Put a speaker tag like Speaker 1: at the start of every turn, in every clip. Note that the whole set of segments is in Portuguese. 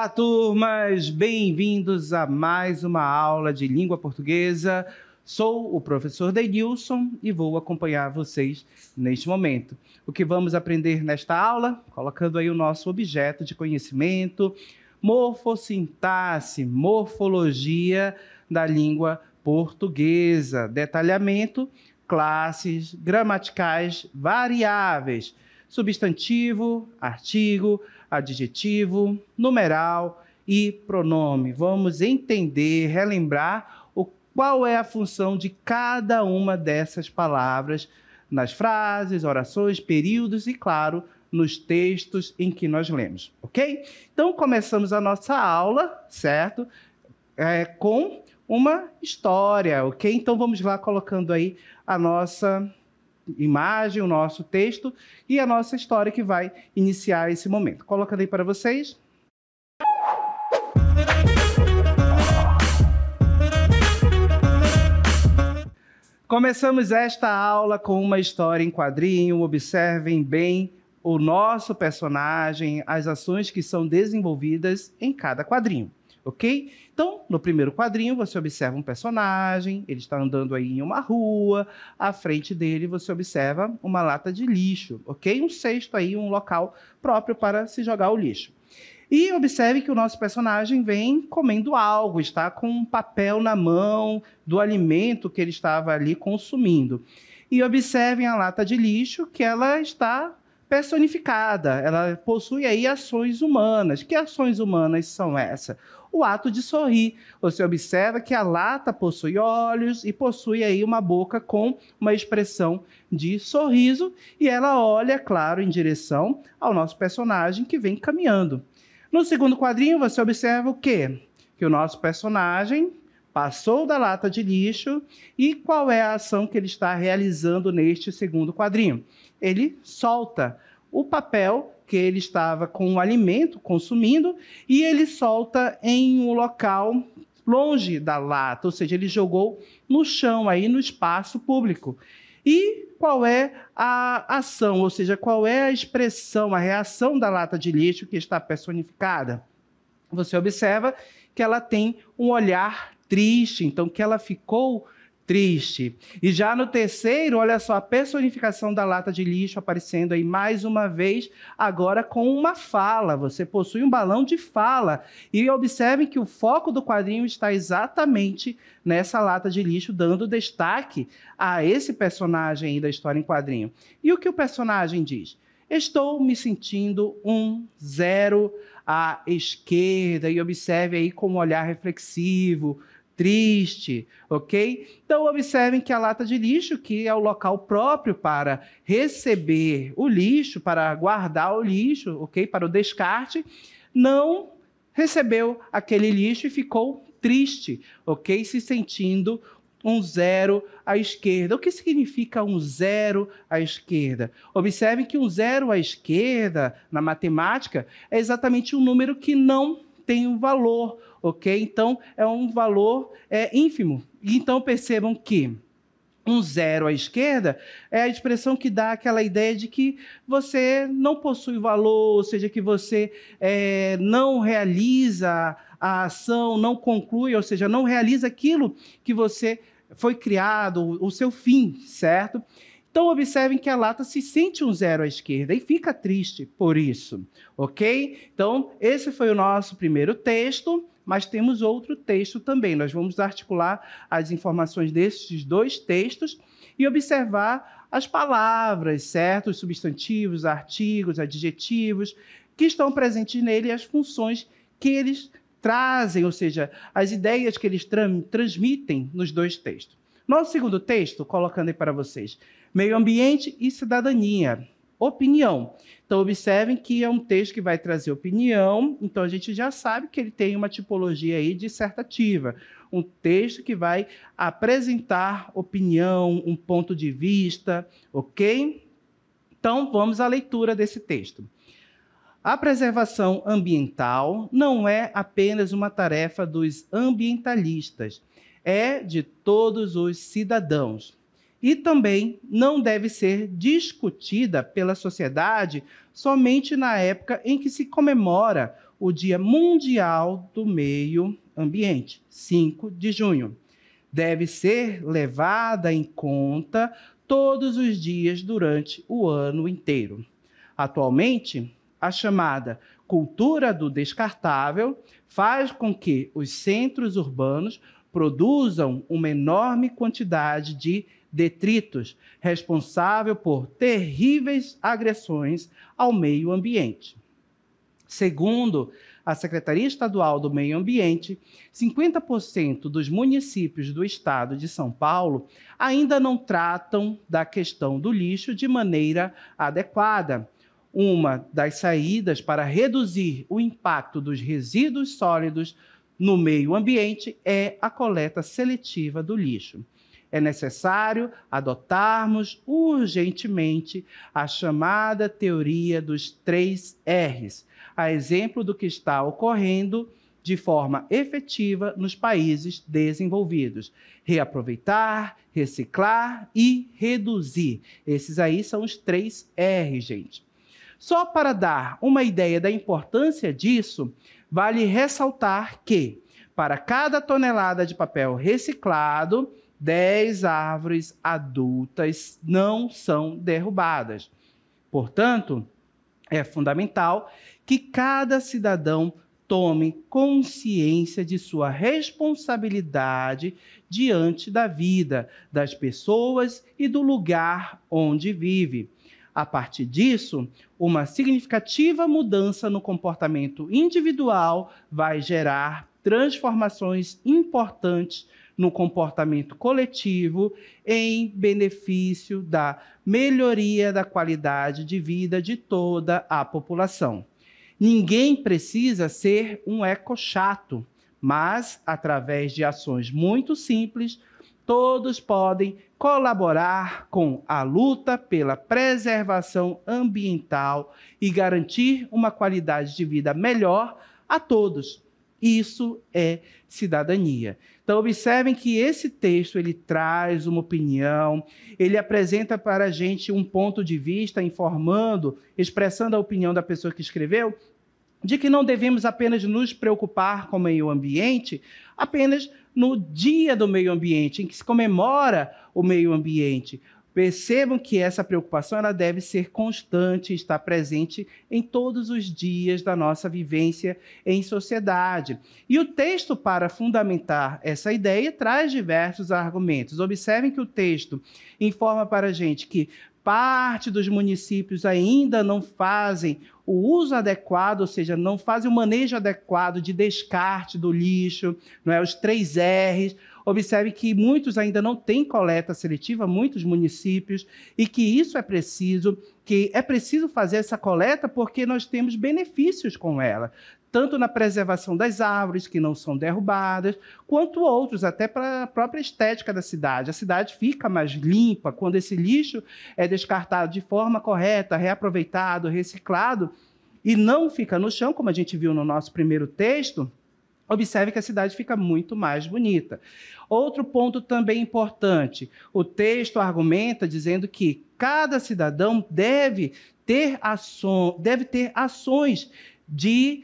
Speaker 1: Olá, turmas! Bem-vindos a mais uma aula de língua portuguesa. Sou o professor Denilson e vou acompanhar vocês neste momento. O que vamos aprender nesta aula? Colocando aí o nosso objeto de conhecimento, morfossintaxe, morfologia da língua portuguesa, detalhamento, classes gramaticais variáveis, substantivo, artigo, adjetivo, numeral e pronome. Vamos entender, relembrar qual é a função de cada uma dessas palavras nas frases, orações, períodos e, claro, nos textos em que nós lemos, ok? Então, começamos a nossa aula, certo? Com uma história, ok? Então, vamos lá colocando aí a nossa imagem, o nosso texto e a nossa história que vai iniciar esse momento. Colocando aí para vocês. Começamos esta aula com uma história em quadrinho. Observem bem o nosso personagem, as ações que são desenvolvidas em cada quadrinho, ok? Então, no primeiro quadrinho, você observa um personagem, ele está andando aí em uma rua, à frente dele você observa uma lata de lixo, ok? Um cesto aí, um local próprio para se jogar o lixo. E observe que o nosso personagem vem comendo algo, está com um papel na mão do alimento que ele estava ali consumindo. E observem a lata de lixo que ela está personificada, ela possui aí ações humanas. Que ações humanas são essas? O ato de sorrir. Você observa que a lata possui olhos e possui aí uma boca com uma expressão de sorriso e ela olha, claro, em direção ao nosso personagem que vem caminhando. No segundo quadrinho, você observa o quê? Que o nosso personagem passou da lata de lixo e qual é a ação que ele está realizando neste segundo quadrinho? Ele solta o papel que ele estava com o alimento consumindo e ele solta em um local longe da lata, ou seja, ele jogou no chão, aí no espaço público. E qual é a ação, ou seja, qual é a expressão, a reação da lata de lixo que está personificada? Você observa que ela tem um olhar triste, então que ela ficou triste. E já no terceiro, olha só, a personificação da lata de lixo aparecendo aí mais uma vez, agora com uma fala. Você possui um balão de fala. E observem que o foco do quadrinho está exatamente nessa lata de lixo, dando destaque a esse personagem aí da história em quadrinho. E o que o personagem diz? Estou me sentindo um zero à esquerda. E observe aí com um olhar reflexivo, triste, ok? Então, observem que a lata de lixo, que é o local próprio para receber o lixo, para guardar o lixo, ok? Para o descarte, não recebeu aquele lixo e ficou triste, ok? Se sentindo um zero à esquerda. O que significa um zero à esquerda? Observem que um zero à esquerda, na matemática, é exatamente um número que não tem um valor, ok? Então, é um valor ínfimo. Então, percebam que um zero à esquerda é a expressão que dá aquela ideia de que você não possui valor, ou seja, que você não realiza a ação, não conclui, ou seja, não realiza aquilo que você foi criado, o seu fim, certo? Então, observem que a lata se sente um zero à esquerda e fica triste por isso, ok? Então, esse foi o nosso primeiro texto, mas temos outro texto também. Nós vamos articular as informações desses dois textos e observar as palavras, certo? Os substantivos, artigos, adjetivos, que estão presentes nele e as funções que eles trazem, ou seja, as ideias que eles transmitem nos dois textos. Nosso segundo texto, colocando aí para vocês, meio ambiente e cidadania, opinião. Então, observem que é um texto que vai trazer opinião, então a gente já sabe que ele tem uma tipologia aí dissertativa, um texto que vai apresentar opinião, um ponto de vista, ok? Então, vamos à leitura desse texto. A preservação ambiental não é apenas uma tarefa dos ambientalistas, é de todos os cidadãos. E também não deve ser discutida pela sociedade somente na época em que se comemora o Dia Mundial do Meio Ambiente, 5 de junho. Deve ser levada em conta todos os dias durante o ano inteiro. Atualmente, a chamada cultura do descartável faz com que os centros urbanos produzam uma enorme quantidade de detritos, responsável por terríveis agressões ao meio ambiente. Segundo a Secretaria Estadual do Meio Ambiente, 50% dos municípios do estado de São Paulo ainda não tratam da questão do lixo de maneira adequada. Uma das saídas para reduzir o impacto dos resíduos sólidos no meio ambiente é a coleta seletiva do lixo. É necessário adotarmos urgentemente a chamada teoria dos 3 R's, a exemplo do que está ocorrendo de forma efetiva nos países desenvolvidos. Reaproveitar, reciclar e reduzir. Esses aí são os 3 R's, gente. Só para dar uma ideia da importância disso, vale ressaltar que, para cada tonelada de papel reciclado, 10 árvores adultas não são derrubadas. Portanto, é fundamental que cada cidadão tome consciência de sua responsabilidade diante da vida, das pessoas e do lugar onde vive. A partir disso, uma significativa mudança no comportamento individual vai gerar transformações importantes no comportamento coletivo em benefício da melhoria da qualidade de vida de toda a população. Ninguém precisa ser um ecochato, mas, através de ações muito simples, todos podem colaborar com a luta pela preservação ambiental e garantir uma qualidade de vida melhor a todos. Isso é cidadania. Então, observem que esse texto ele traz uma opinião, ele apresenta para a gente um ponto de vista, informando, expressando a opinião da pessoa que escreveu, de que não devemos apenas nos preocupar com o meio ambiente, apenas no Dia do Meio Ambiente, em que se comemora o meio ambiente. Percebam que essa preocupação ela deve ser constante, estar presente em todos os dias da nossa vivência em sociedade. E o texto, para fundamentar essa ideia, traz diversos argumentos. Observem que o texto informa para a gente que parte dos municípios ainda não fazem o uso adequado, ou seja, não fazem o manejo adequado de descarte do lixo, não é? Os 3 R's. Observe que muitos ainda não têm coleta seletiva, muitos municípios, e que isso é preciso fazer essa coleta porque nós temos benefícios com ela, tanto na preservação das árvores, que não são derrubadas, quanto outros, até para a própria estética da cidade. A cidade fica mais limpa quando esse lixo é descartado de forma correta, reaproveitado, reciclado, e não fica no chão, como a gente viu no nosso primeiro texto. Observe que a cidade fica muito mais bonita. Outro ponto também importante, o texto argumenta dizendo que cada cidadão deve ter ações de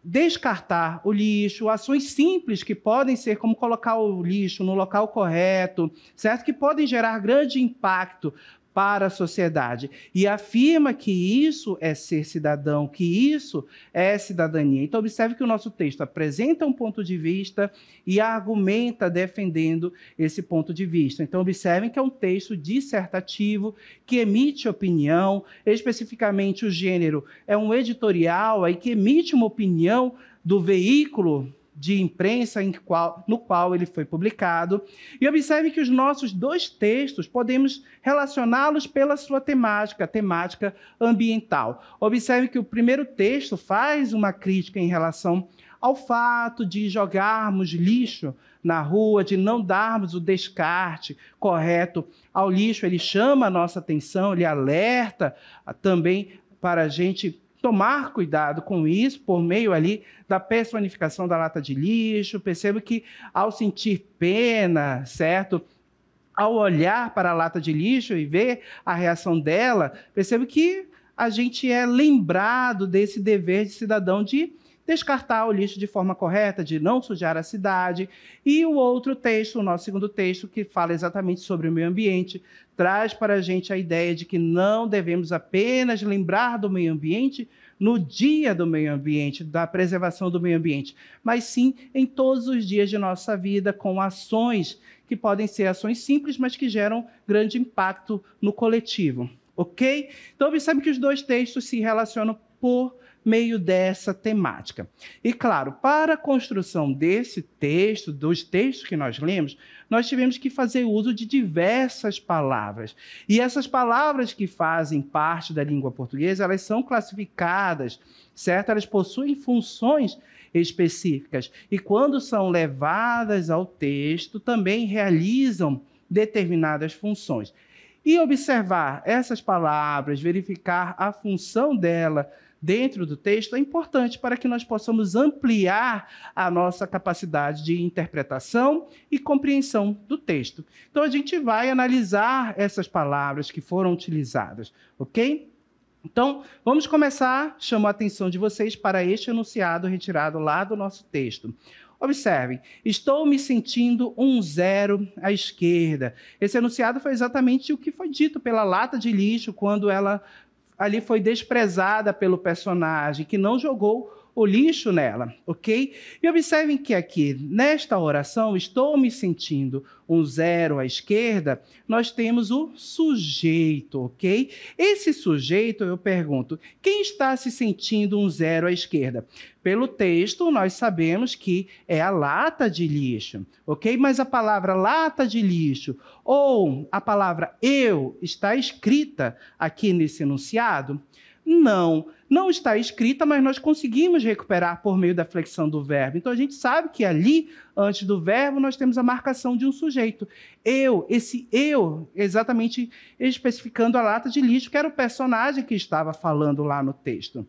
Speaker 1: descartar o lixo, ações simples que podem ser como colocar o lixo no local correto, certo? Que podem gerar grande impacto para a sociedade. E afirma que isso é ser cidadão, que isso é cidadania. Então, observe que o nosso texto apresenta um ponto de vista e argumenta defendendo esse ponto de vista. Então, observem que é um texto dissertativo que emite opinião, especificamente o gênero é um editorial aí que emite uma opinião do veículo de imprensa no qual ele foi publicado. E observe que os nossos 2 textos podemos relacioná-los pela sua temática, a temática ambiental. Observe que o primeiro texto faz uma crítica em relação ao fato de jogarmos lixo na rua, de não darmos o descarte correto ao lixo. Ele chama a nossa atenção, ele alerta também para a gente tomar cuidado com isso, por meio ali da personificação da lata de lixo. Percebo que ao sentir pena, certo? Ao olhar para a lata de lixo e ver a reação dela, percebo que a gente é lembrado desse dever de cidadão de descartar o lixo de forma correta, de não sujar a cidade. E o outro texto, o nosso segundo texto, que fala exatamente sobre o meio ambiente, traz para a gente a ideia de que não devemos apenas lembrar do meio ambiente no dia do meio ambiente, da preservação do meio ambiente, mas sim em todos os dias de nossa vida, com ações que podem ser ações simples, mas que geram grande impacto no coletivo, ok? Então, observe que os dois textos se relacionam por meio dessa temática. E, claro, para a construção desse texto, dos textos que nós lemos, nós tivemos que fazer uso de diversas palavras. E essas palavras que fazem parte da língua portuguesa, elas são classificadas, certo? Elas possuem funções específicas. E quando são levadas ao texto, também realizam determinadas funções. E observar essas palavras, verificar a função dela dentro do texto é importante para que nós possamos ampliar a nossa capacidade de interpretação e compreensão do texto. Então, a gente vai analisar essas palavras que foram utilizadas, ok? Então, vamos começar. Chamo a atenção de vocês para este enunciado retirado lá do nosso texto. Observem, estou me sentindo um zero à esquerda. Esse enunciado foi exatamente o que foi dito pela lata de lixo quando ela ali foi desprezada pelo personagem, que não jogou o lixo nela, ok? E observem que aqui, nesta oração, estou me sentindo um zero à esquerda, nós temos o sujeito, ok? Esse sujeito, eu pergunto, quem está se sentindo um zero à esquerda? Pelo texto, nós sabemos que é a lata de lixo, ok? Mas a palavra lata de lixo ou a palavra eu está escrita aqui nesse enunciado? Não está escrita, mas nós conseguimos recuperar por meio da flexão do verbo. Então, a gente sabe que ali, antes do verbo, nós temos a marcação de um sujeito. Esse eu, exatamente especificando a lata de lixo, que era o personagem que estava falando lá no texto.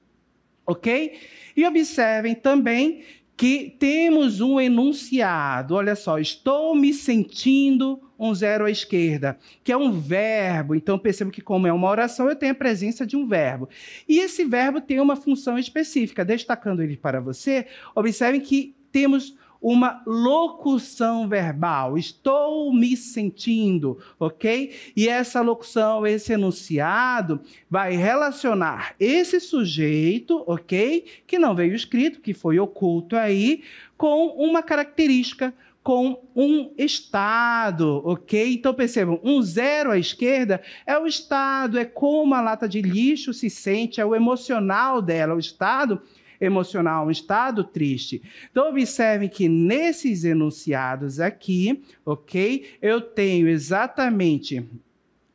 Speaker 1: Ok? E observem também que temos um enunciado. Olha só, estou me sentindo um zero à esquerda, que é um verbo. Então, percebo que, como é uma oração, eu tenho a presença de um verbo. E esse verbo tem uma função específica. Destacando ele para você, observem que temos uma locução verbal. Estou me sentindo, ok? E essa locução, esse enunciado, vai relacionar esse sujeito, ok? Que não veio escrito, que foi oculto aí, com uma característica, com um estado, ok? Então, percebam, um zero à esquerda é o estado, é como a lata de lixo se sente, é o emocional dela, o estado emocional, um estado triste. Então, observem que nesses enunciados aqui, ok? Eu tenho exatamente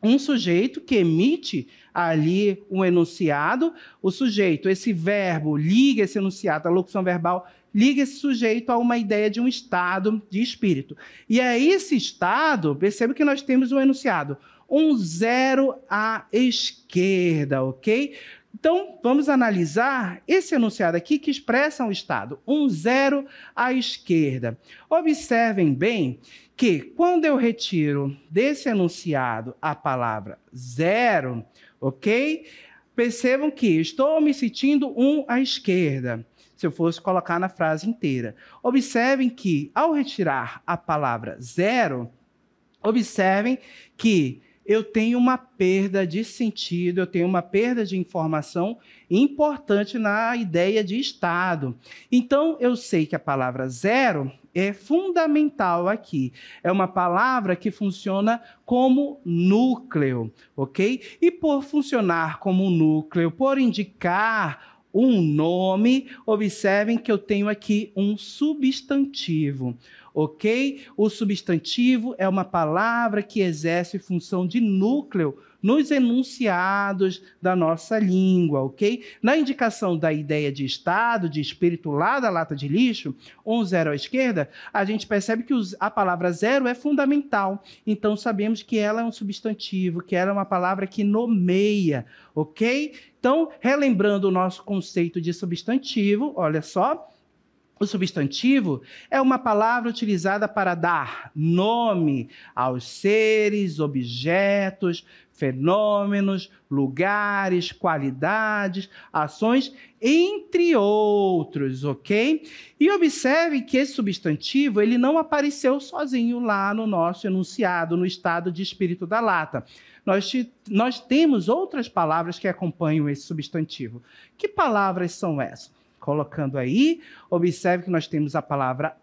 Speaker 1: um sujeito que emite ali um enunciado, o sujeito, esse verbo, liga esse enunciado, a locução verbal, liga esse sujeito a uma ideia de um estado de espírito. E é esse estado, perceba que nós temos um enunciado, um zero à esquerda, ok? Então, vamos analisar esse enunciado aqui que expressa um estado, um zero à esquerda. Observem bem que quando eu retiro desse enunciado a palavra zero, ok? Percebam que estou me sentindo um à esquerda, se eu fosse colocar na frase inteira. Observem que, ao retirar a palavra zero, observem que eu tenho uma perda de sentido, eu tenho uma perda de informação importante na ideia de estado. Então, eu sei que a palavra zero é fundamental aqui. É uma palavra que funciona como núcleo, ok? E por funcionar como núcleo, por indicar um nome, observem que eu tenho aqui um substantivo, ok? O substantivo é uma palavra que exerce função de núcleo nos enunciados da nossa língua, ok? Na indicação da ideia de estado, de espírito lá da lata de lixo, um zero à esquerda, a gente percebe que a palavra zero é fundamental. Então, sabemos que ela é um substantivo, que ela é uma palavra que nomeia, ok? Então, relembrando o nosso conceito de substantivo, olha só, O substantivo é uma palavra utilizada para dar nome aos seres, objetos, fenômenos, lugares, qualidades, ações, entre outros, ok? E observe que esse substantivo ele não apareceu sozinho lá no nosso enunciado, no estado de espírito da lata. Nós temos outras palavras que acompanham esse substantivo. Que palavras são essas? Colocando aí, observe que nós temos a palavra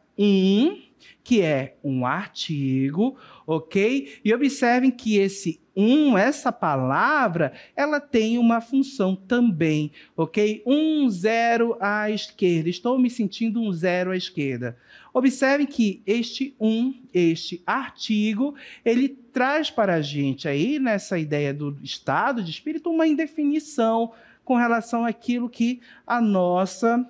Speaker 1: que é um artigo, ok? E observem que essa palavra, ela tem uma função também, ok? 0 à esquerda. Estou me sentindo 0 à esquerda. Observem que este artigo, ele traz para a gente aí, nessa ideia do estado de espírito, uma indefinição com relação àquilo que a nossa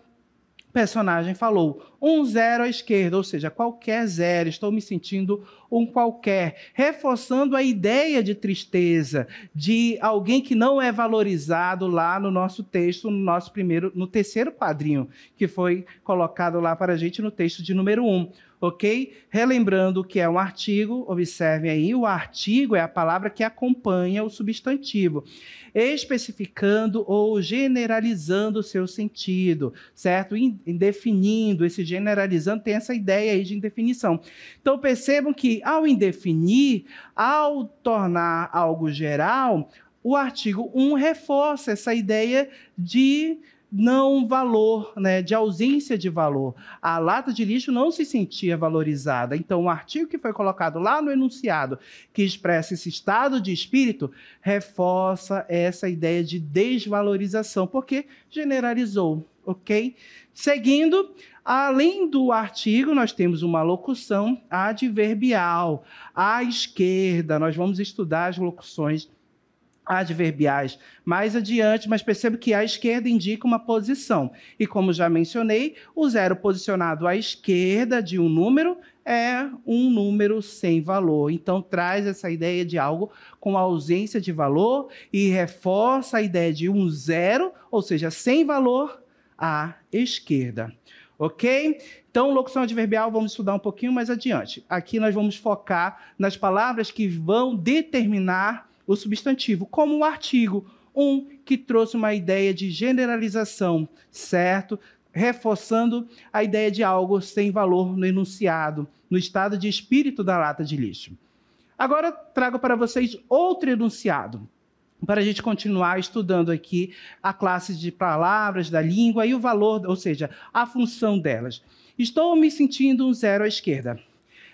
Speaker 1: personagem falou. 0 à esquerda, ou seja, qualquer zero, estou me sentindo um qualquer, reforçando a ideia de tristeza, de alguém que não é valorizado lá no nosso texto, no terceiro quadrinho, que foi colocado lá para a gente no texto de número 1. Ok? Relembrando que é um artigo, observem aí, o artigo é a palavra que acompanha o substantivo, especificando ou generalizando o seu sentido, certo? Indefinindo, esse generalizando tem essa ideia aí de indefinição. Então percebam que ao indefinir, ao tornar algo geral, o artigo 1 reforça essa ideia de não valor, né, de ausência de valor. A lata de lixo não se sentia valorizada. Então, o artigo que foi colocado lá no enunciado, que expressa esse estado de espírito, reforça essa ideia de desvalorização, porque generalizou, ok? Seguindo, além do artigo, nós temos uma locução adverbial. À esquerda, nós vamos estudar as locuções adverbiais mais adiante, mas percebo que à esquerda indica uma posição. E como já mencionei, o 0 posicionado à esquerda de um número é um número sem valor. Então traz essa ideia de algo com ausência de valor e reforça a ideia de um 0, ou seja, sem valor à esquerda. Ok? Então, locução adverbial vamos estudar um pouquinho mais adiante. Aqui nós vamos focar nas palavras que vão determinar o substantivo, como o artigo 1, que trouxe uma ideia de generalização, certo? Reforçando a ideia de algo sem valor no enunciado, no estado de espírito da lata de lixo. Agora trago para vocês outro enunciado, para a gente continuar estudando aqui a classe de palavras da língua e o valor, ou seja, a função delas. Estou me sentindo 0 à esquerda.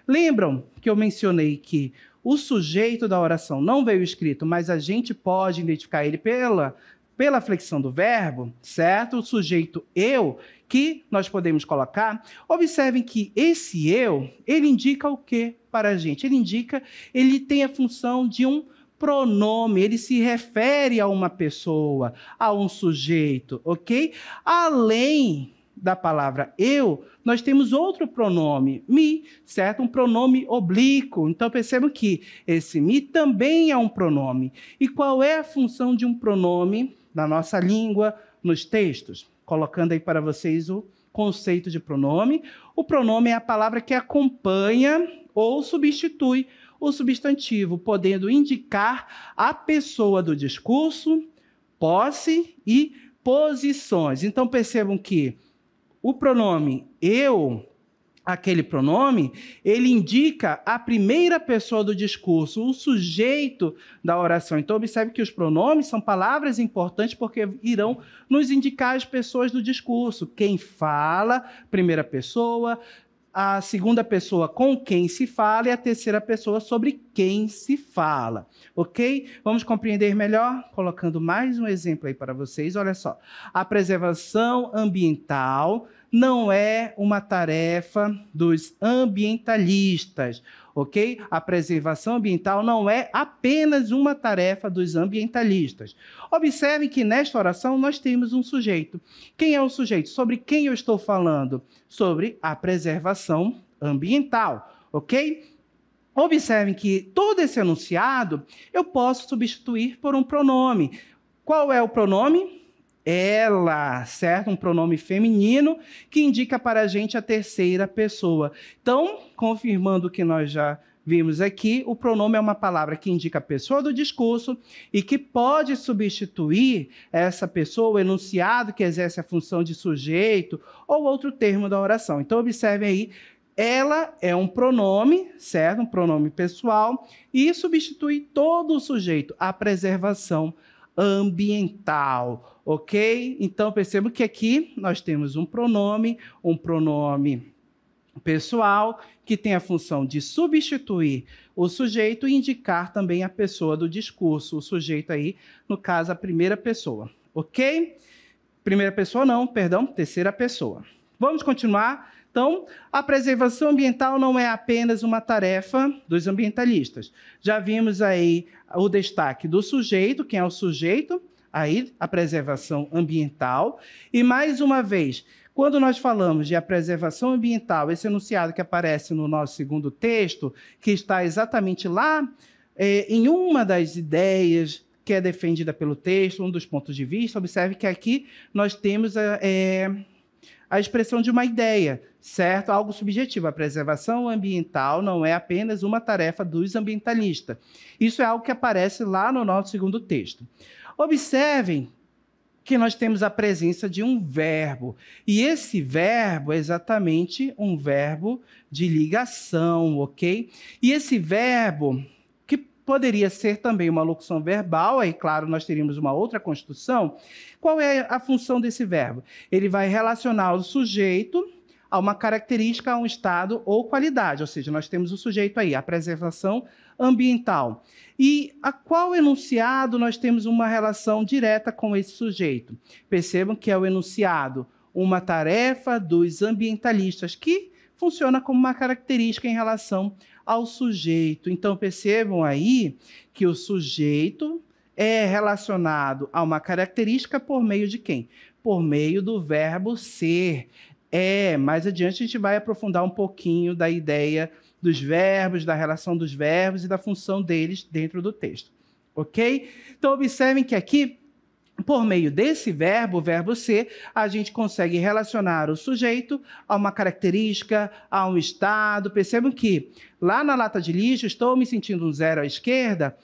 Speaker 1: Lembram que eu mencionei que o sujeito da oração não veio escrito, mas a gente pode identificar ele pela flexão do verbo, certo? O sujeito eu, que nós podemos colocar. Observem que esse eu, ele indica o quê para a gente? Ele tem a função de um pronome, ele se refere a uma pessoa, a um sujeito, ok? Além da palavra eu, nós temos outro pronome, me, certo? Um pronome oblíquo. Então, percebam que esse me também é um pronome. E qual é a função de um pronome na nossa língua, nos textos? Colocando aí para vocês o conceito de pronome. O pronome é a palavra que acompanha ou substitui o substantivo, podendo indicar a pessoa do discurso, posse e posições. Então, percebam que o pronome eu, aquele pronome, ele indica a primeira pessoa do discurso, o sujeito da oração. Então, observe que os pronomes são palavras importantes porque irão nos indicar as pessoas do discurso. Quem fala, primeira pessoa, a segunda pessoa com quem se fala e a terceira pessoa sobre quem se fala, ok? Vamos compreender melhor? Colocando mais um exemplo aí para vocês, olha só. A preservação ambiental não é uma tarefa dos ambientalistas, ok? A preservação ambiental não é apenas uma tarefa dos ambientalistas. Observe que nesta oração nós temos um sujeito. Quem é o sujeito? Sobre quem eu estou falando? Sobre a preservação ambiental, ok? Observem que todo esse enunciado eu posso substituir por um pronome. Qual é o pronome? ela, certo? Um pronome feminino que indica para a gente a terceira pessoa. Então, confirmando o que nós já vimos aqui, o pronome é uma palavra que indica a pessoa do discurso e que pode substituir essa pessoa, o enunciado que exerce a função de sujeito ou outro termo da oração. Então, observe aí, ela é um pronome, certo? Um pronome pessoal e substitui todo o sujeito, a preservação ambiental, ok? Então, perceba que aqui nós temos um pronome pessoal, que tem a função de substituir o sujeito e indicar também a pessoa do discurso, o sujeito aí, no caso, a primeira pessoa, ok? Primeira pessoa não, perdão, terceira pessoa. Vamos continuar? Então, a preservação ambiental não é apenas uma tarefa dos ambientalistas. Já vimos aí o destaque do sujeito, quem é o sujeito? Aí, a preservação ambiental. E, mais uma vez, quando nós falamos de a preservação ambiental, esse enunciado que aparece no nosso segundo texto, que está exatamente lá em uma das ideias que é defendida pelo texto, um dos pontos de vista, observe que aqui nós temos a expressão de uma ideia, certo? Algo subjetivo. A preservação ambiental não é apenas uma tarefa dos ambientalistas. Isso é algo que aparece lá no nosso segundo texto. Observem que nós temos a presença de um verbo. E esse verbo é exatamente um verbo de ligação, ok? E esse verbo, que poderia ser também uma locução verbal, aí, claro, nós teríamos uma outra construção. Qual é a função desse verbo? Ele vai relacionar o sujeito a uma característica, a um estado ou qualidade. Ou seja, nós temos o sujeito aí, a preservação ambiental. E a qual enunciado nós temos uma relação direta com esse sujeito? Percebam que é o enunciado, uma tarefa dos ambientalistas, que funciona como uma característica em relação ao sujeito. Então, percebam aí que o sujeito é relacionado a uma característica por meio de quem? Por meio do verbo ser. Mais adiante a gente vai aprofundar um pouquinho da ideia dos verbos, da relação dos verbos e da função deles dentro do texto, ok? Então, observem que aqui, por meio desse verbo, o verbo ser, a gente consegue relacionar o sujeito a uma característica, a um estado. Percebam que lá na lata de lixo, estou me sentindo um zero à esquerda,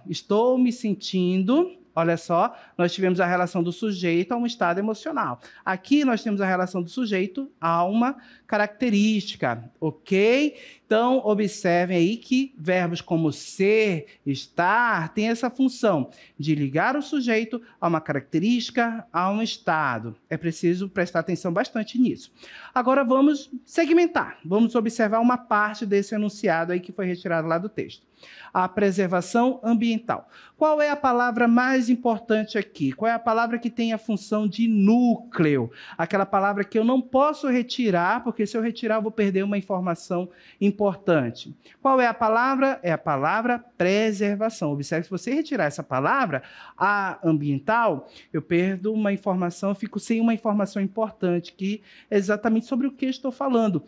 Speaker 1: estou me sentindo... Olha só, nós tivemos a relação do sujeito a um estado emocional. Aqui nós temos a relação do sujeito a uma característica, ok? Então, observem aí que verbos como ser, estar, têm essa função de ligar o sujeito a uma característica, a um estado. É preciso prestar atenção bastante nisso. Agora vamos segmentar, vamos observar uma parte desse enunciado aí que foi retirado lá do texto. A preservação ambiental. Qual é a palavra mais importante aqui? Qual é a palavra que tem a função de núcleo? Aquela palavra que eu não posso retirar, porque se eu retirar eu vou perder uma informação importante. Qual é a palavra? É a palavra preservação. Observe, se você retirar essa palavra, a ambiental, eu perdo uma informação, eu fico sem uma informação importante, que é exatamente sobre o que eu estou falando.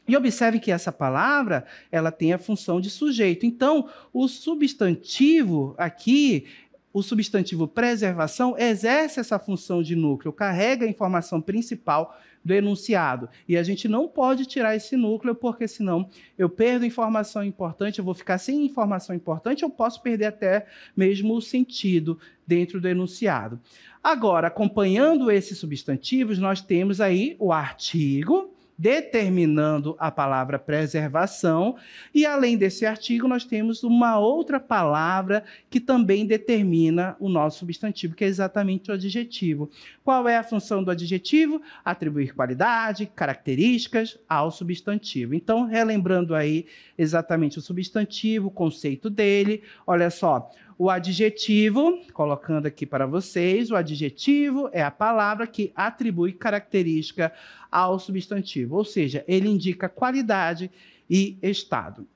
Speaker 1: E observe que essa palavra, ela tem a função de sujeito. Então, o substantivo aqui, o substantivo preservação, exerce essa função de núcleo, carrega a informação principal do enunciado. E a gente não pode tirar esse núcleo, porque senão eu perdo informação importante, eu vou ficar sem informação importante, eu posso perder até mesmo o sentido dentro do enunciado. Agora, acompanhando esses substantivos, nós temos aí o artigo, determinando a palavra preservação, e além desse artigo nós temos uma outra palavra que também determina o nosso substantivo, que é exatamente o adjetivo. Qual é a função do adjetivo? Atribuir qualidade, características ao substantivo. Então, relembrando aí exatamente o substantivo, o conceito dele, olha só, o adjetivo, colocando aqui para vocês, o adjetivo é a palavra que atribui característica ao substantivo, ou seja, ele indica qualidade e estado.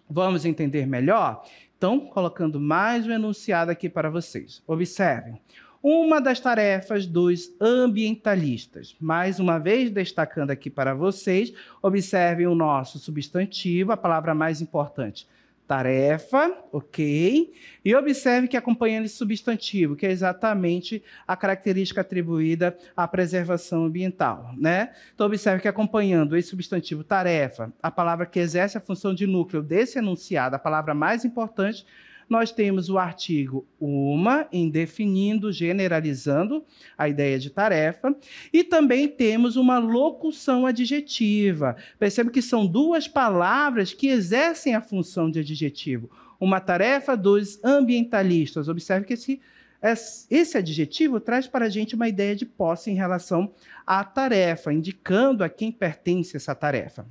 Speaker 1: Vamos entender melhor? Então, colocando mais um enunciado aqui para vocês. Observem. Uma das tarefas dos ambientalistas. Mais uma vez, destacando aqui para vocês, observem o nosso substantivo, a palavra mais importante, tarefa, ok? E observe que acompanhando esse substantivo, que é exatamente a característica atribuída à preservação ambiental, né? Então, observe que acompanhando esse substantivo tarefa, a palavra que exerce a função de núcleo desse enunciado, a palavra mais importante, nós temos o artigo uma, indefinindo, generalizando a ideia de tarefa, e também temos uma locução adjetiva. Percebe que são duas palavras que exercem a função de adjetivo. Uma tarefa dos ambientalistas. Observe que esse adjetivo traz para a gente uma ideia de posse em relação à tarefa, indicando a quem pertence essa tarefa.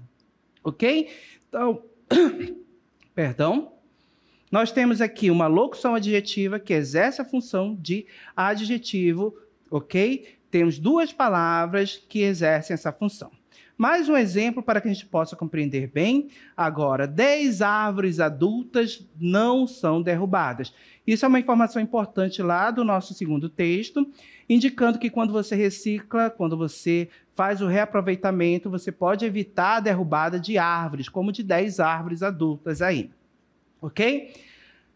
Speaker 1: Ok? Então, perdão. Nós temos aqui uma locução adjetiva que exerce a função de adjetivo, ok? Temos duas palavras que exercem essa função. Mais um exemplo para que a gente possa compreender bem. Agora, 10 árvores adultas não são derrubadas. Isso é uma informação importante lá do nosso segundo texto, indicando que quando você recicla, quando você faz o reaproveitamento, você pode evitar a derrubada de árvores, como de 10 árvores adultas aí. Ok?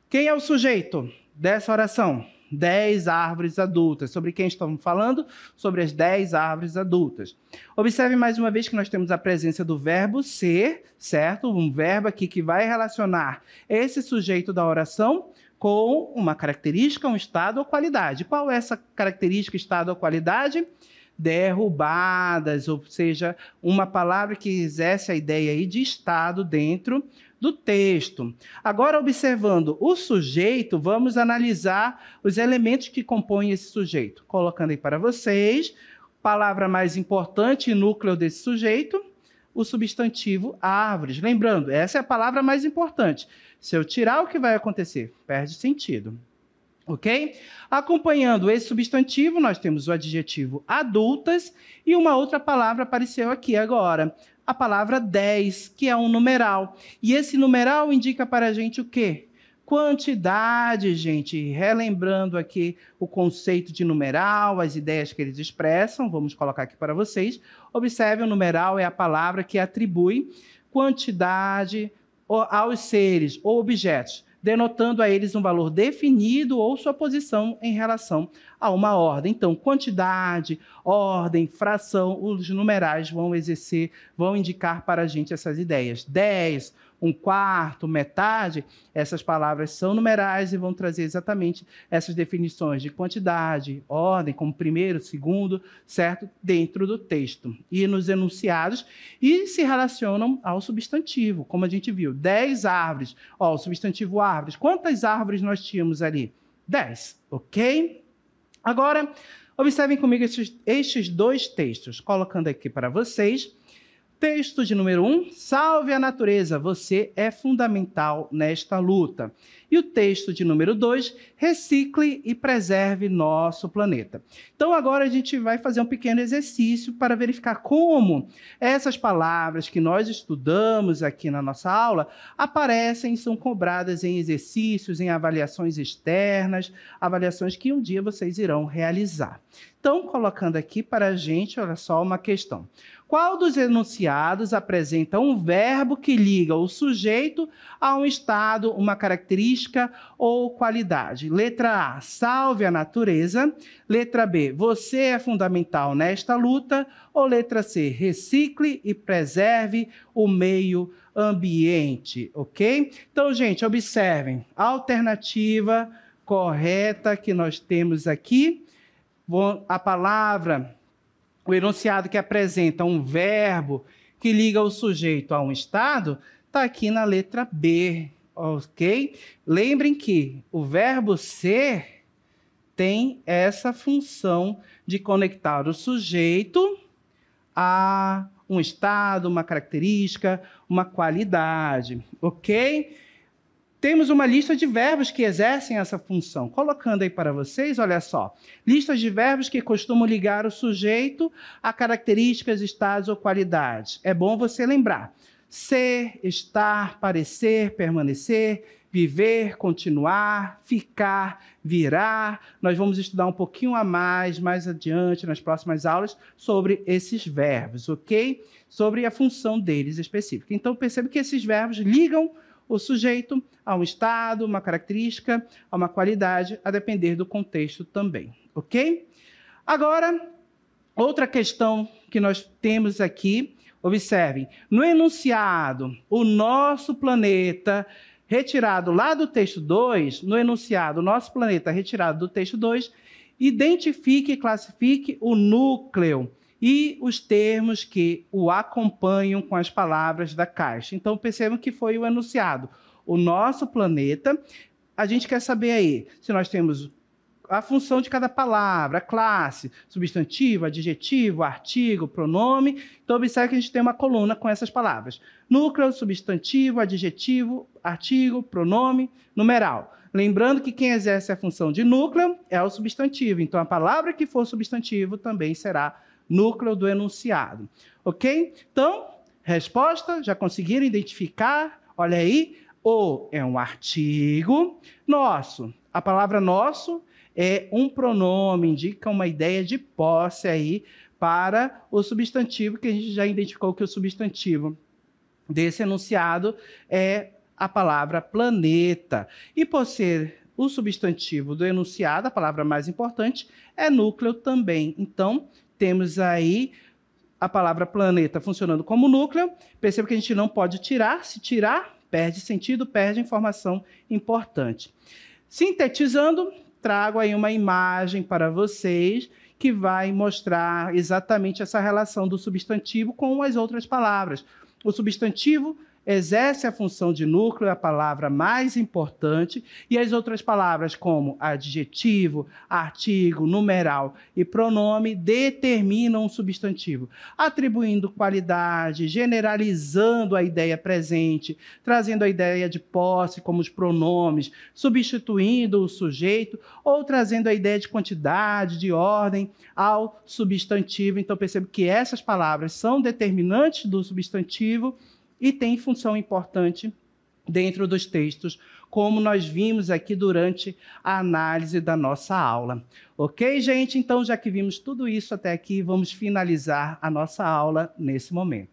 Speaker 1: Quem é o sujeito dessa oração? 10 árvores adultas. Sobre quem estamos falando? Sobre as 10 árvores adultas. Observe mais uma vez que nós temos a presença do verbo ser, certo? Um verbo aqui que vai relacionar esse sujeito da oração com uma característica, um estado ou qualidade. Qual é essa característica, estado ou qualidade? Derrubadas, ou seja, uma palavra que exerce a ideia aí de estado dentro do texto. Agora, observando o sujeito, vamos analisar os elementos que compõem esse sujeito. Colocando aí para vocês, palavra mais importante e núcleo desse sujeito, o substantivo árvores. Lembrando, essa é a palavra mais importante. Se eu tirar, o que vai acontecer? Perde sentido. Ok? Acompanhando esse substantivo, nós temos o adjetivo adultas e uma outra palavra apareceu aqui agora. A palavra 10, que é um numeral. E esse numeral indica para a gente o quê? Quantidade, gente. Relembrando aqui o conceito de numeral, as ideias que eles expressam, vamos colocar aqui para vocês. Observe, o numeral é a palavra que atribui quantidade aos seres ou objetos, denotando a eles um valor definido ou sua posição em relação a uma ordem. Então, quantidade, ordem, fração, os numerais vão indicar para a gente essas ideias. 10, um quarto, metade, essas palavras são numerais e vão trazer exatamente essas definições de quantidade, ordem, como primeiro, segundo, certo? Dentro do texto. E nos enunciados, e se relacionam ao substantivo, como a gente viu. 10 árvores. Ó, o substantivo árvores. Quantas árvores nós tínhamos ali? 10, ok? Agora, observem comigo estes dois textos, colocando aqui para vocês. Texto de número 1, salve a natureza, você é fundamental nesta luta. E o texto de número 2, recicle e preserve nosso planeta. Então agora a gente vai fazer um pequeno exercício para verificar como essas palavras que nós estudamos aqui na nossa aula aparecem e são cobradas em exercícios, em avaliações externas, avaliações que um dia vocês irão realizar. Então, colocando aqui para a gente, olha só, uma questão. Qual dos enunciados apresenta um verbo que liga o sujeito a um estado, uma característica ou qualidade? Letra A, salve a natureza. Letra B, você é fundamental nesta luta. Ou letra C, recicle e preserve o meio ambiente, ok? Então, gente, observem. A alternativa correta que nós temos aqui, a palavra, o enunciado que apresenta um verbo que liga o sujeito a um estado, está aqui na letra B, ok? Lembrem que o verbo ser tem essa função de conectar o sujeito a um estado, uma característica, uma qualidade, ok? Temos uma lista de verbos que exercem essa função. Colocando aí para vocês, olha só. Listas de verbos que costumam ligar o sujeito a características, estados ou qualidades. É bom você lembrar. Ser, estar, parecer, permanecer, viver, continuar, ficar, virar. Nós vamos estudar um pouquinho a mais adiante, nas próximas aulas, sobre esses verbos, ok? Sobre a função deles específica. Então, percebe que esses verbos ligam o sujeito a um estado, uma característica, a uma qualidade, a depender do contexto também, ok? Agora, outra questão que nós temos aqui, observem, no enunciado, o nosso planeta, retirado lá do texto 2, no enunciado, o nosso planeta retirado do texto 2, identifique e classifique o núcleo e os termos que o acompanham com as palavras da caixa. Então, percebam que foi o enunciado. O nosso planeta, a gente quer saber aí se nós temos a função de cada palavra, classe, substantivo, adjetivo, artigo, pronome. Então, observe que a gente tem uma coluna com essas palavras. Núcleo, substantivo, adjetivo, artigo, pronome, numeral. Lembrando que quem exerce a função de núcleo é o substantivo. Então, a palavra que for substantivo também será núcleo do enunciado. Ok? Então, resposta, já conseguiram identificar? Olha aí, o é um artigo. Nosso, a palavra nosso é um pronome, indica uma ideia de posse aí para o substantivo, que a gente já identificou que o substantivo desse enunciado é a palavra planeta. E por ser o substantivo do enunciado, a palavra mais importante é núcleo também. Então, temos aí a palavra planeta funcionando como núcleo. Perceba que a gente não pode tirar. Se tirar, perde sentido, perde informação importante. Sintetizando, trago aí uma imagem para vocês que vai mostrar exatamente essa relação do substantivo com as outras palavras. O substantivo exerce a função de núcleo, é a palavra mais importante, e as outras palavras como adjetivo, artigo, numeral e pronome determinam o substantivo, atribuindo qualidade, generalizando a ideia presente, trazendo a ideia de posse como os pronomes, substituindo o sujeito ou trazendo a ideia de quantidade, de ordem ao substantivo. Então percebo que essas palavras são determinantes do substantivo e tem função importante dentro dos textos, como nós vimos aqui durante a análise da nossa aula. Ok, gente? Então, já que vimos tudo isso até aqui, vamos finalizar a nossa aula nesse momento.